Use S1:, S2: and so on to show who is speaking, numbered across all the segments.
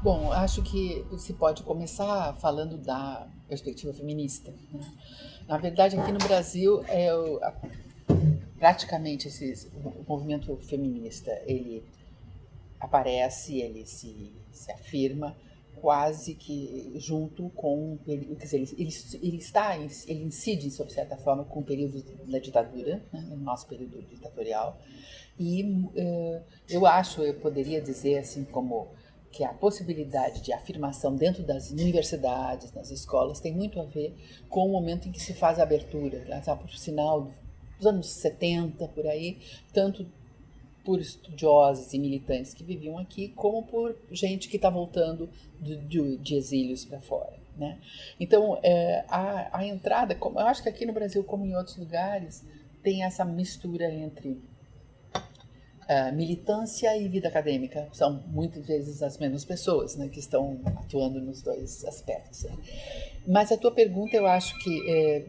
S1: Bom, acho que se pode começar falando da perspectiva feminista, né? Na verdade, aqui no Brasil, praticamente o movimento feminista, ele aparece, ele se afirma quase que junto com, quer dizer, ele incide, sob certa forma, com o período da ditadura, né, no nosso período ditatorial, e eu poderia dizer assim como que a possibilidade de afirmação dentro das universidades, nas escolas, tem muito a ver com o momento em que se faz a abertura, por sinal dos anos 70, por aí, tanto por estudiosos e militantes que viviam aqui, como por gente que está voltando de exílios para fora, né? Então, a entrada, eu acho que aqui no Brasil, como em outros lugares, tem essa mistura entre militância e vida acadêmica. São muitas vezes as mesmas pessoas, né, que estão atuando nos dois aspectos, né? Mas a tua pergunta, eu acho que,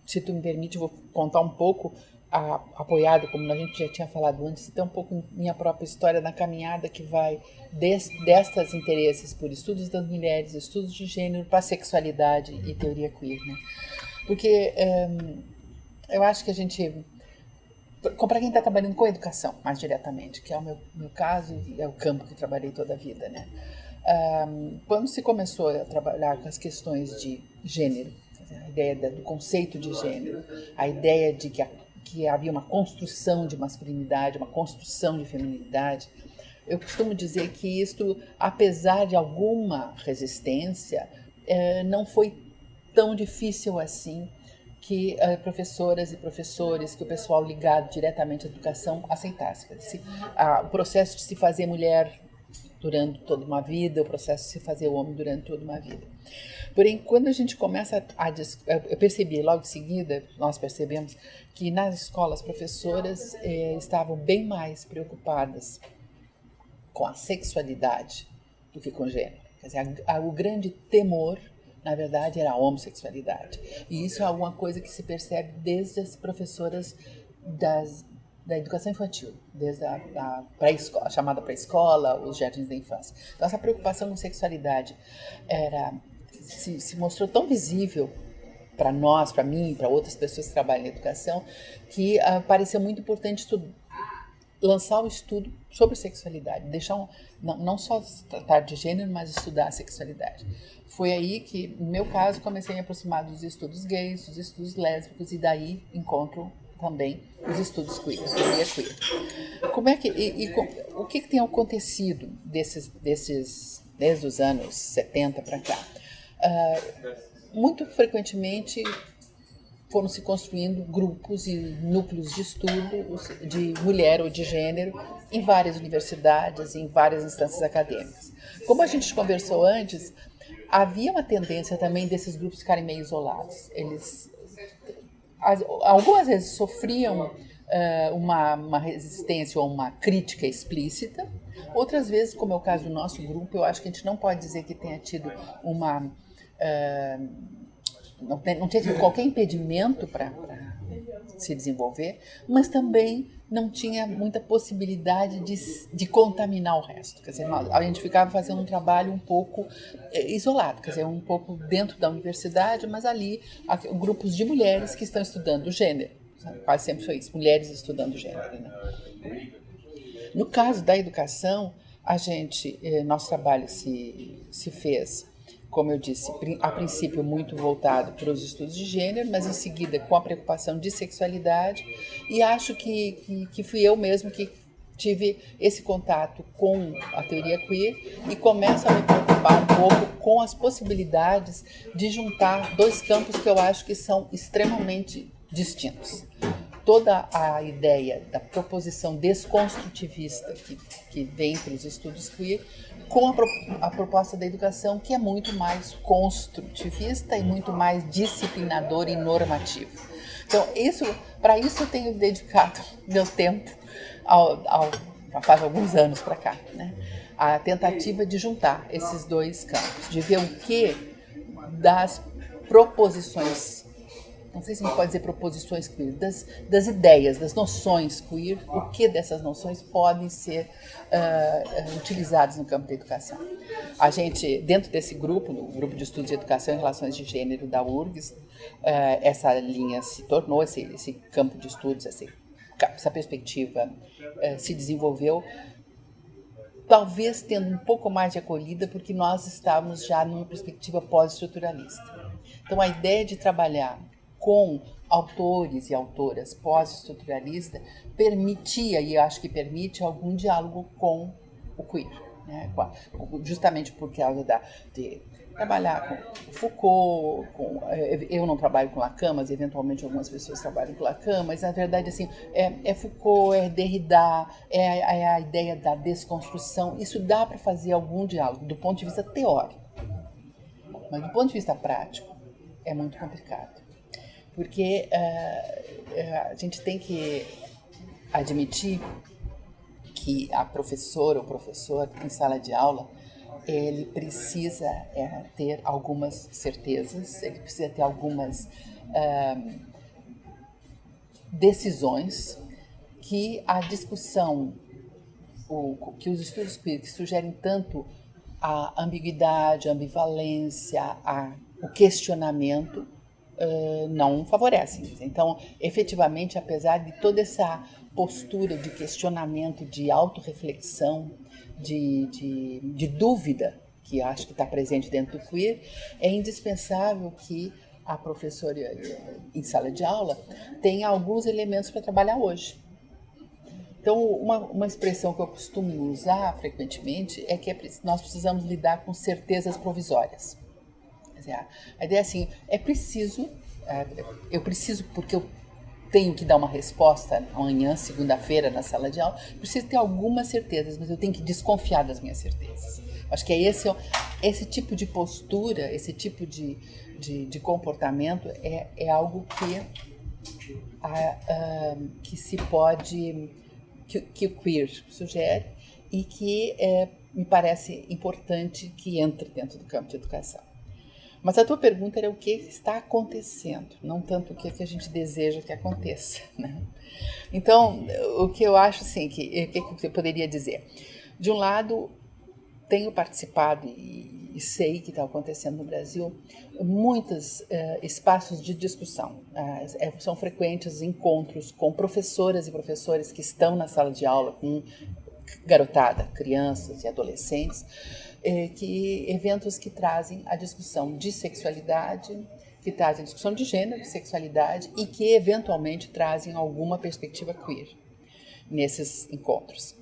S1: se tu me permite, eu vou contar um pouco, apoiado, como a gente já tinha falado antes, até um pouco minha própria história na caminhada que vai destes interesses por estudos das mulheres, estudos de gênero, para sexualidade e teoria queer, né? Porque eu acho que a gente, para quem está trabalhando com educação mais diretamente, que é o meu caso e é o campo que trabalhei toda a vida, né? Quando se começou a trabalhar com as questões de gênero, a ideia do conceito de gênero, a ideia de que havia uma construção de masculinidade, uma construção de feminilidade, eu costumo dizer que isto, apesar de alguma resistência, não foi tão difícil assim que professoras e professores, que o pessoal ligado diretamente à educação aceitasse. O processo de se fazer mulher durante toda uma vida, o processo de se fazer homem durante toda uma vida. Porém, quando a gente começa eu percebi logo em seguida, nós percebemos que nas escolas professoras estavam bem mais preocupadas com a sexualidade do que com o gênero. Quer dizer, o grande temor, na verdade, era a homossexualidade. E isso é alguma coisa que se percebe desde as professoras da educação infantil, desde a pré-escola, a chamada pré-escola, os jardins da infância. Então, essa preocupação com sexualidade se mostrou tão visível para nós, para mim, para outras pessoas que trabalham em educação, que pareceu muito importante lançar o estudo sobre sexualidade, não só tratar de gênero, mas estudar a sexualidade. Foi aí que, no meu caso, comecei a me aproximar dos estudos gays, dos estudos lésbicos, e daí encontro também os estudos queer, a teoria queer. O que tem acontecido desde os anos 70 para cá? Muito frequentemente foram se construindo grupos e núcleos de estudo de mulher ou de gênero em várias universidades, em várias instâncias acadêmicas. Como a gente conversou antes, havia uma tendência também desses grupos ficarem meio isolados. Eles algumas vezes sofriam uma resistência ou uma crítica explícita, outras vezes, como é o caso do nosso grupo, eu acho que a gente não pode dizer que tenha tido não tinha tido qualquer impedimento para se desenvolver, mas também não tinha muita possibilidade de contaminar o resto. Quer dizer, a gente ficava fazendo um trabalho um pouco isolado, quer dizer, um pouco dentro da universidade, mas ali grupos de mulheres que estão estudando o gênero. Quase sempre foi isso, mulheres estudando o gênero, né? No caso da educação, nosso trabalho se fez, como eu disse, a princípio muito voltado para os estudos de gênero, mas em seguida com a preocupação de sexualidade, e acho que fui eu mesmo que tive esse contato com a teoria queer e começo a me preocupar um pouco com as possibilidades de juntar dois campos que eu acho que são extremamente distintos. Toda a ideia da proposição desconstrutivista que vem para os estudos queer, com a proposta da educação, que é muito mais construtivista e muito mais disciplinadora e normativa. Então, para isso eu tenho dedicado meu tempo, faz alguns anos para cá, né? A tentativa de juntar esses dois campos, de ver o que das proposições não sei se a gente pode dizer proposições queer, das ideias, das noções queer, o que dessas noções podem ser utilizadas no campo da educação. A gente, dentro desse grupo, no grupo de estudos de educação e relações de gênero da URGS, essa linha se tornou, esse campo de estudos, essa perspectiva se desenvolveu, talvez tendo um pouco mais de acolhida, porque nós estávamos já numa perspectiva pós-estruturalista. Então, a ideia de trabalhar com autores e autoras pós-estruturalistas permitia, e eu acho que permite, algum diálogo com o queer, né? Justamente por causa de trabalhar com Foucault, eu não trabalho com Lacan, mas eventualmente algumas pessoas trabalham com Lacan, mas na verdade assim, é Foucault, é Derrida, é a ideia da desconstrução. Isso dá para fazer algum diálogo do ponto de vista teórico, mas do ponto de vista prático é muito complicado, porque a gente tem que admitir que a professora ou professor em sala de aula, ele precisa ter algumas certezas, ele precisa ter algumas decisões que a discussão, que os estudos queer, que sugerem tanto a ambiguidade, a ambivalência, o questionamento, não favorecem. Então, efetivamente, apesar de toda essa postura de questionamento, de autorreflexão, de dúvida, que acho que está presente dentro do queer, é indispensável que a professora em sala de aula tenha alguns elementos para trabalhar hoje. Então, uma expressão que eu costumo usar frequentemente é que nós precisamos lidar com certezas provisórias. Quer dizer, a ideia é assim, eu preciso porque eu tenho que dar uma resposta amanhã, segunda-feira, na sala de aula, preciso ter algumas certezas, mas eu tenho que desconfiar das minhas certezas. Acho que esse tipo de postura, esse tipo de comportamento é algo que se pode, que o queer sugere e que me parece importante que entre dentro do campo de educação. Mas a tua pergunta era o que está acontecendo, não tanto o que a gente deseja que aconteça, né? Então, o que eu acho, assim, o que eu poderia dizer? De um lado, tenho participado e sei que está acontecendo no Brasil muitos espaços de discussão. São frequentes encontros com professoras e professores que estão na sala de aula com garotada, crianças e adolescentes, eventos que trazem a discussão de sexualidade, que trazem a discussão de gênero, sexualidade e que eventualmente trazem alguma perspectiva queer nesses encontros.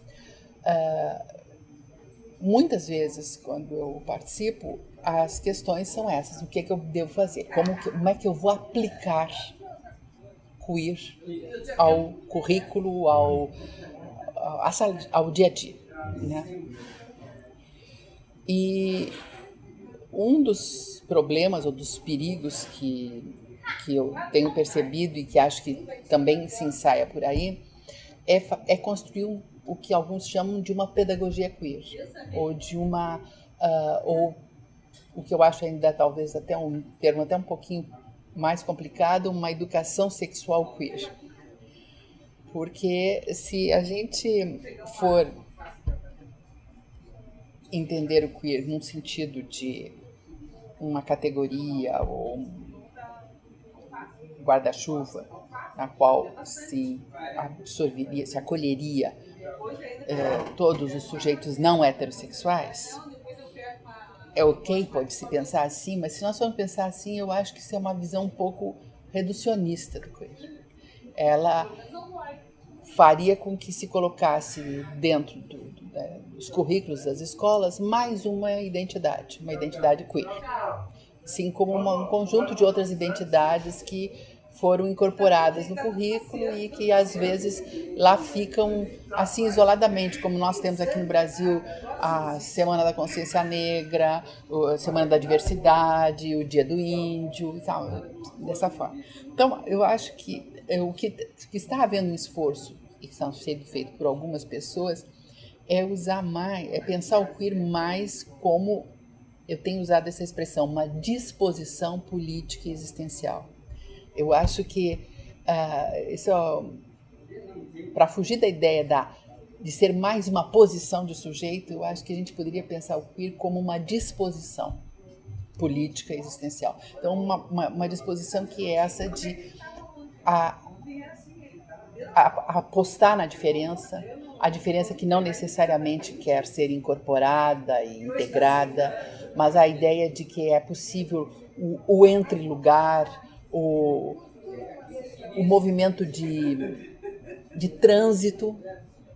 S1: Muitas vezes, quando eu participo, as questões são essas: o que é que eu devo fazer? Como é que eu vou aplicar queer ao currículo, ao dia a dia, né? E um dos problemas ou dos perigos que eu tenho percebido e que acho que também se ensaia por aí é construir o que alguns chamam de uma pedagogia queer, ou ou o que eu acho ainda talvez até um termo até um pouquinho mais complicado, uma educação sexual queer. Porque se a gente for entender o queer num sentido de uma categoria ou um guarda-chuva na qual se absorveria, se acolheria todos os sujeitos não heterossexuais, é ok, pode-se pensar assim, mas se nós formos pensar assim, eu acho que isso é uma visão um pouco reducionista do queer. Ela faria com que se colocasse dentro dos currículos das escolas mais uma identidade queer, assim como um conjunto de outras identidades que foram incorporadas no currículo e que às vezes lá ficam assim isoladamente, como nós temos aqui no Brasil a Semana da Consciência Negra, a Semana da Diversidade, o Dia do Índio e tal, dessa forma. Então, eu acho que o que está havendo um esforço e que está sendo feito por algumas pessoas é pensar o queer mais como, eu tenho usado essa expressão, uma disposição política e existencial. Eu acho que isso, para fugir da ideia de ser mais uma posição de sujeito, eu acho que a gente poderia pensar o queer como uma disposição política existencial. Então, uma disposição que é essa de apostar na diferença, a diferença que não necessariamente quer ser incorporada e integrada, mas a ideia de que é possível o entre-lugar, o movimento de trânsito,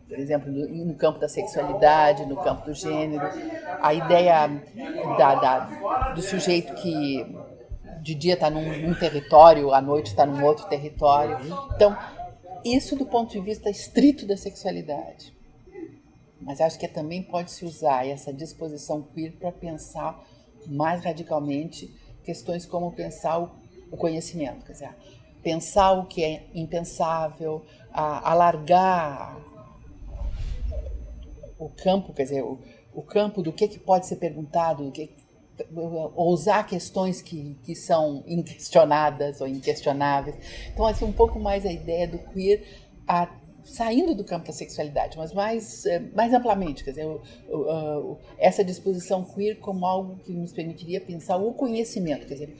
S1: por exemplo, no campo da sexualidade, no campo do gênero, a ideia do sujeito que de dia está num território, à noite está num outro território. Então, isso do ponto de vista estrito da sexualidade. Mas acho que também pode-se usar essa disposição queer para pensar mais radicalmente questões como pensar o conhecimento, quer dizer, pensar o que é impensável, alargar o campo, quer dizer, o campo do que pode ser perguntado, ousar questões que são inquestionadas ou inquestionáveis. Então, assim, um pouco mais a ideia do queer saindo do campo da sexualidade, mas mais amplamente, quer dizer, essa disposição queer como algo que nos permitiria pensar o conhecimento, quer dizer,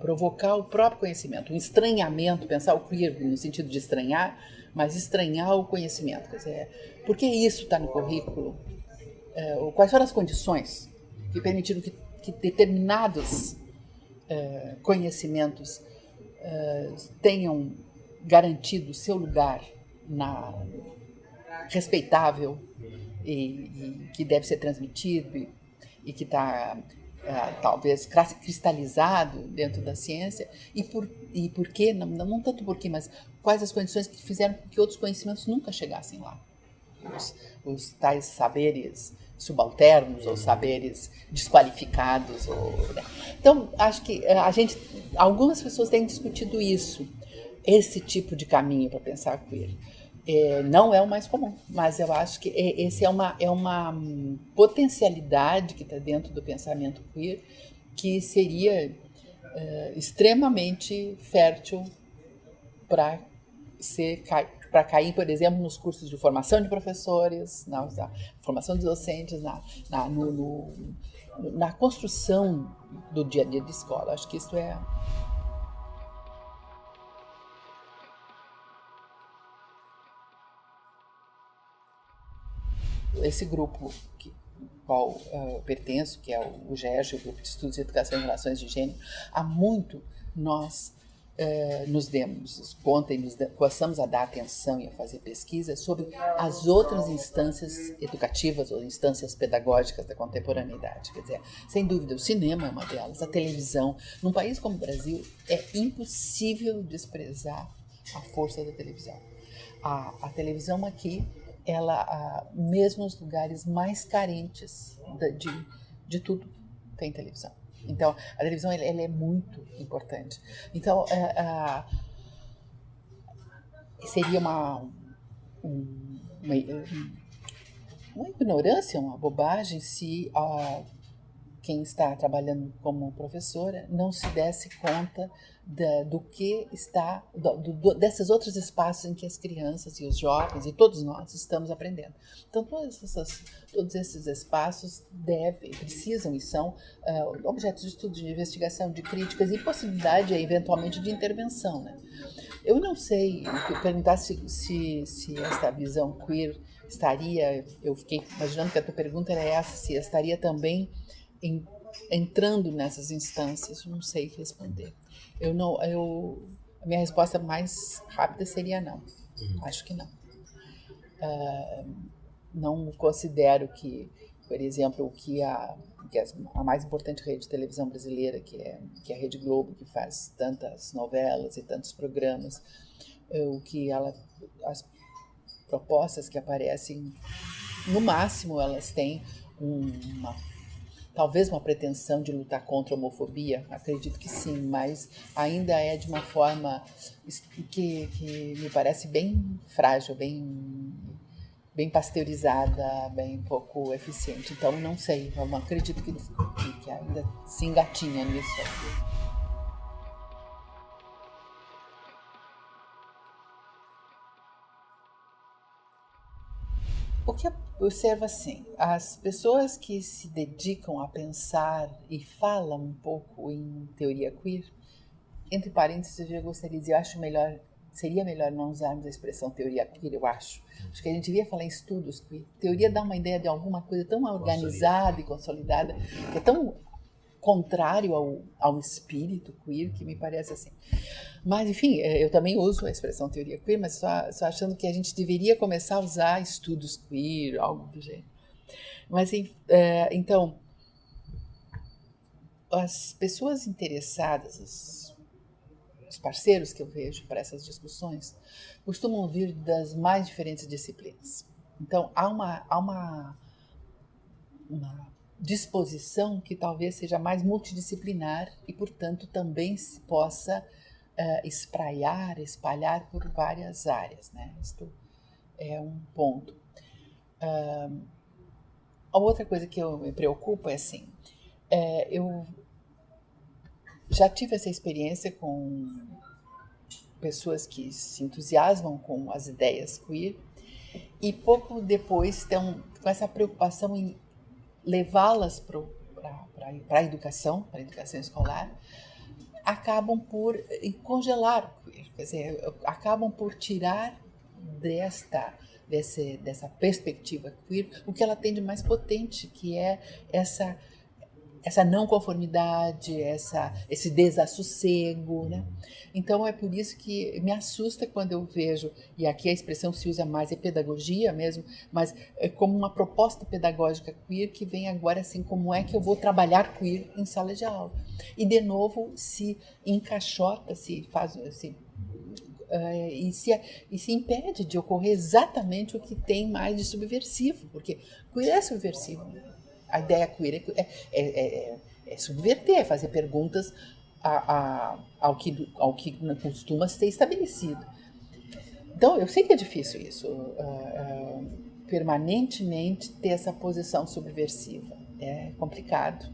S1: provocar o próprio conhecimento, o estranhamento, pensar o queer no sentido de estranhar, mas estranhar o conhecimento, quer dizer, por que isso está no currículo? Quais foram as condições que permitiram que determinados conhecimentos tenham garantido seu lugar respeitável e que deve ser transmitido e que está talvez cristalizado dentro da ciência, e por que, não tanto por quê, mas quais as condições que fizeram com que outros conhecimentos nunca chegassem lá. Os tais saberes subalternos ou saberes desqualificados. Então, acho que algumas pessoas têm discutido esse tipo de caminho para pensar queer. Não é o mais comum, mas eu acho que esse é uma potencialidade que está dentro do pensamento queer que seria extremamente fértil para cair, por exemplo, nos cursos de formação de professores, na formação de docentes, na construção do dia a dia de escola. Acho que isso é... Esse grupo qual eu pertenço, que é o GERG, o Grupo de Estudos de Educação e Relações de Gênero, há muito nós nos demos conta e começamos a dar atenção e a fazer pesquisa sobre as outras instâncias educativas ou instâncias pedagógicas da contemporaneidade. Quer dizer, sem dúvida, o cinema é uma delas, a televisão. Num país como o Brasil, é impossível desprezar a força da televisão. A televisão aqui, ela, mesmo nos lugares mais carentes de tudo, tem televisão. Então, a televisão ela é muito importante. Então, seria uma ignorância, uma bobagem se quem está trabalhando como professora não se desse conta do que está, desses outros espaços em que as crianças e os jovens e todos nós estamos aprendendo. Então, todos esses espaços precisam e são objetos de estudo, de investigação, de críticas e possibilidade, eventualmente, de intervenção. Né? Eu não sei, perguntar se essa visão queer estaria, eu fiquei imaginando que a tua pergunta era essa, se estaria também entrando nessas instâncias, não sei responder. A minha resposta mais rápida seria não. Acho que não. Não considero que, por exemplo, que a mais importante rede de televisão brasileira, que é a Rede Globo, que faz tantas novelas e tantos programas, as propostas que aparecem, no máximo elas têm talvez uma pretensão de lutar contra a homofobia, acredito que sim, mas ainda é de uma forma que me parece bem frágil, bem pasteurizada, bem pouco eficiente. Então, não sei, eu não acredito que ainda se engatinha nisso. O que eu observo assim, as pessoas que se dedicam a pensar e falam um pouco em teoria queer, entre parênteses, eu gostaria de dizer, seria melhor não usarmos a expressão teoria queer, eu acho. Acho que a gente devia falar em estudos queer. Teoria dá uma ideia de alguma coisa tão organizada e consolidada, que é tão contrário ao espírito queer, que me parece assim. Mas, enfim, eu também uso a expressão teoria queer, mas só achando que a gente deveria começar a usar estudos queer, algo do gênero. Mas, então, as pessoas interessadas, os parceiros que eu vejo para essas discussões, costumam vir das mais diferentes disciplinas. Então, há uma disposição que talvez seja mais multidisciplinar e, portanto, também se possa espalhar por várias áreas, né? Isto é um ponto. A outra coisa que me preocupa é assim, eu já tive essa experiência com pessoas que se entusiasmam com as ideias queer e pouco depois estão com essa preocupação em levá-las para a educação escolar, acabam por congelar o queer, quer dizer, acabam por tirar dessa perspectiva queer o que ela tem de mais potente, que é essa não conformidade, esse desassossego, né? Então é por isso que me assusta quando eu vejo, e aqui a expressão se usa mais, é pedagogia mesmo, mas é como uma proposta pedagógica queer que vem agora assim, como é que eu vou trabalhar queer em sala de aula? E de novo se encaixota, e se impede de ocorrer exatamente o que tem mais de subversivo, porque queer é subversivo. A ideia queer é subverter, é fazer perguntas ao que costuma ser estabelecido. Então, eu sei que é difícil isso, permanentemente ter essa posição subversiva. É complicado.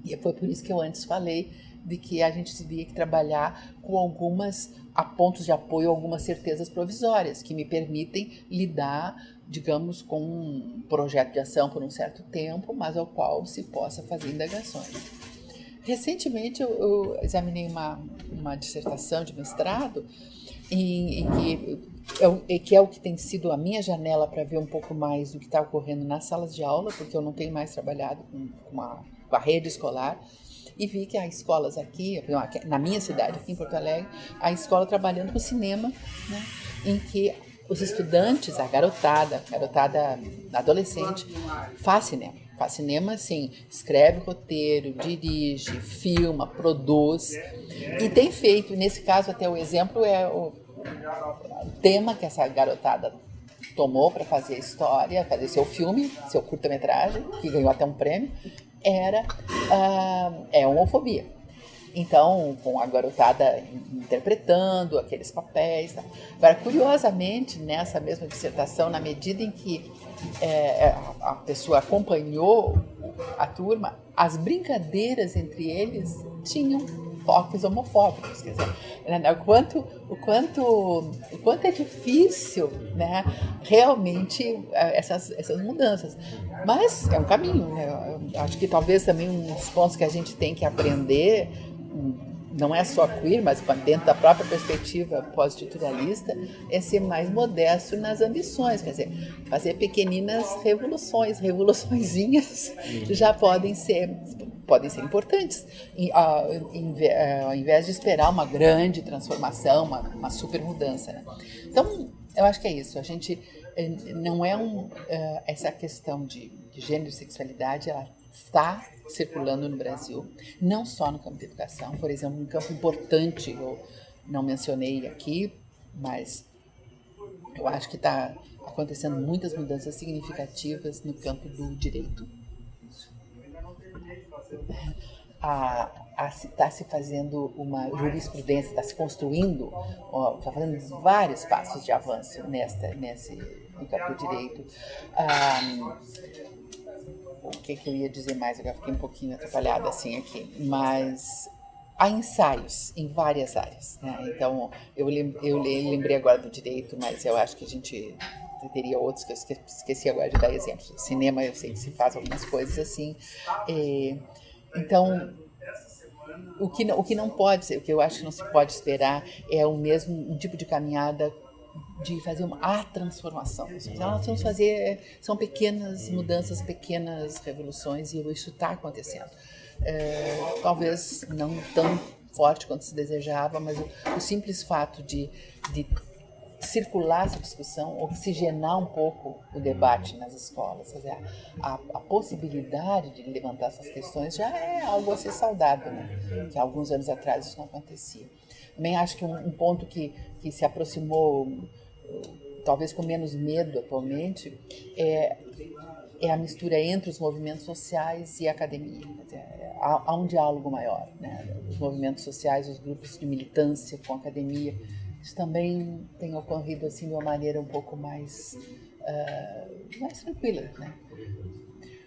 S1: E foi por isso que eu antes falei de que a gente teria que trabalhar com algumas pontos de apoio, algumas certezas provisórias que me permitem lidar, digamos, com um projeto de ação por um certo tempo, mas ao qual se possa fazer indagações. Recentemente eu examinei uma dissertação de mestrado que é o que tem sido a minha janela para ver um pouco mais do que está ocorrendo nas salas de aula, porque eu não tenho mais trabalhado com a rede escolar, e vi que há escolas aqui, na minha cidade, aqui em Porto Alegre, a escola trabalhando com cinema, né, em que os estudantes, a garotada adolescente, faz cinema, assim, escreve roteiro, dirige, filma, produz, e tem feito, nesse caso até o exemplo é o tema que essa garotada tomou para fazer a história, fazer seu filme, seu curta-metragem, que ganhou até um prêmio, era homofobia. Então, com a garotada interpretando aqueles papéis. Tá? Agora, curiosamente, nessa mesma dissertação, na medida em que a pessoa acompanhou a turma, as brincadeiras entre eles tinham toques homofóbicos. Quer dizer, o quanto é difícil, né, realmente essas mudanças. Mas é um caminho. Né? Eu acho que talvez também um dos pontos que a gente tem que aprender, não é só queer, mas dentro da própria perspectiva pós-estruturalista, é ser mais modesto nas ambições, quer dizer, fazer pequeninas revoluçõezinhas já podem ser importantes, ao invés de esperar uma grande transformação, uma super mudança. Né? Então, eu acho que é isso, a gente não é essa questão de gênero e sexualidade, ela está circulando no Brasil, não só no campo da educação, por exemplo, um campo importante, eu não mencionei aqui, mas eu acho que está acontecendo muitas mudanças significativas no campo do direito. Está se fazendo uma jurisprudência, está se construindo, está fazendo vários passos de avanço no campo do direito. O que eu ia dizer mais? Eu já fiquei um pouquinho atrapalhada assim aqui, mas há ensaios em várias áreas, né? Então, eu lembrei agora do direito, mas eu acho que a gente teria outros que eu esqueci agora de dar exemplos. Cinema, eu sei que se faz algumas coisas assim. Então, o que não pode ser, o que eu acho que não se pode esperar é um tipo de caminhada de fazer a transformação. Nós vamos fazer, são pequenas mudanças, pequenas revoluções, e isso está acontecendo. Talvez não tão forte quanto se desejava, mas o simples fato de circular essa discussão, oxigenar um pouco o debate nas escolas, quer dizer, a possibilidade de levantar essas questões já é algo a ser saudado, né? Que há alguns anos atrás isso não acontecia. Também acho que um ponto que se aproximou, talvez com menos medo atualmente, é a mistura entre os movimentos sociais e a academia. Há um diálogo maior, né? Os movimentos sociais, os grupos de militância com a academia, isso também tem ocorrido assim de uma maneira um pouco mais tranquila, né?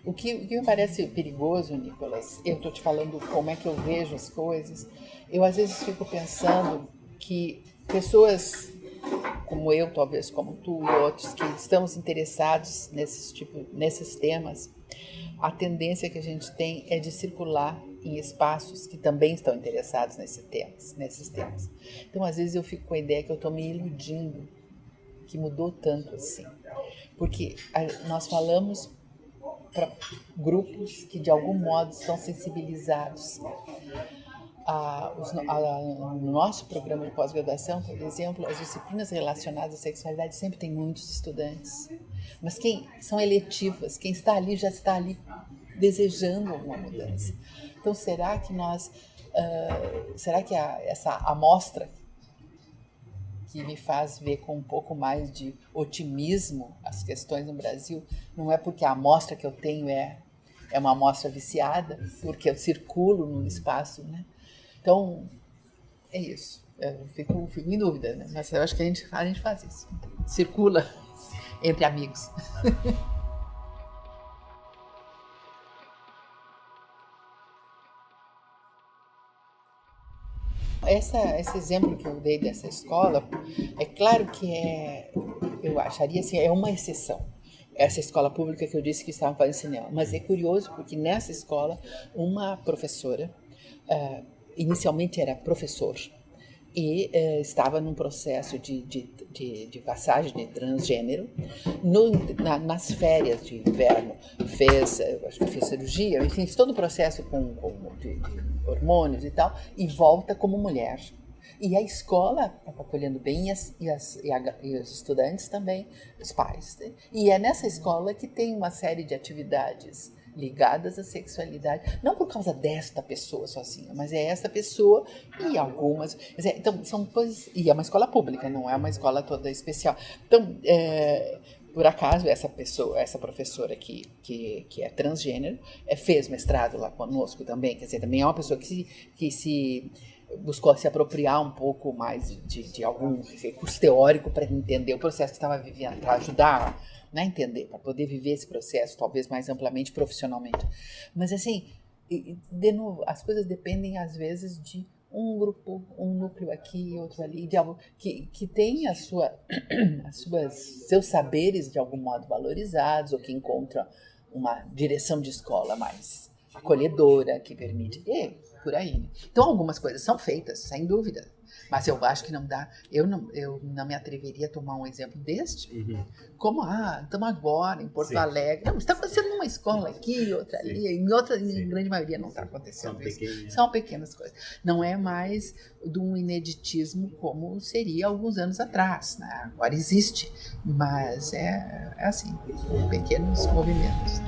S1: O que me parece perigoso, Nicolas, eu estou te falando como é que eu vejo as coisas, eu às vezes fico pensando que pessoas como eu, talvez como tu e outros, que estamos interessados nesses temas, a tendência que a gente tem é de circular em espaços que também estão interessados nesses temas. Então, às vezes eu fico com a ideia que eu estou me iludindo, que mudou tanto assim. Porque nós falamos para grupos que de algum modo estão sensibilizados. No nosso programa de pós-graduação, por exemplo, as disciplinas relacionadas à sexualidade sempre tem muitos estudantes, mas quem são eletivas, quem está ali já está ali desejando alguma mudança. Então, será que essa amostra que me faz ver com um pouco mais de otimismo as questões no Brasil, não é porque a amostra que eu tenho é uma amostra viciada, porque eu circulo no espaço, né? Então, é isso. Eu fico em dúvida, né? Mas eu acho que a gente faz isso. Circula entre amigos. Esse exemplo que eu dei dessa escola, é claro que eu acharia assim, é uma exceção. Essa escola pública que eu disse que estava fazendo cinema. Mas é curioso porque nessa escola, uma professora, inicialmente era professor, e estava num processo de passagem de transgênero. Nas férias de inverno, acho que fez cirurgia, enfim, fez todo o processo de hormônios e tal, e volta como mulher. E a escola estava acolhendo bem, e os estudantes também, os pais. Né? E é nessa escola que tem uma série de atividades ligadas à sexualidade, não por causa desta pessoa sozinha, mas é essa pessoa e algumas. Então, são coisas. E é uma escola pública, não é uma escola toda especial. Então, por acaso, essa professora que é transgênero, fez mestrado lá conosco também, quer dizer, também é uma pessoa que se buscou se apropriar um pouco mais de algum recurso teórico para entender o processo que estava vivendo, para ajudar a entender, para poder viver esse processo, talvez mais amplamente, profissionalmente. Mas, assim, de novo, as coisas dependem, às vezes, de um grupo, um núcleo aqui, outro ali, de algo que tem seus saberes, de algum modo, valorizados, ou que encontra uma direção de escola mais acolhedora, que permite... por aí. Então, algumas coisas são feitas, sem dúvida. Mas eu acho que não dá. Eu não me atreveria a tomar um exemplo deste. Uhum. Como, estamos agora em Porto Alegre. Não, está acontecendo numa escola aqui, outra ali. Em grande maioria não está acontecendo isso. São pequenas coisas. Não é mais de um ineditismo como seria alguns anos atrás. Né? Agora existe. Mas é assim, pequenos movimentos.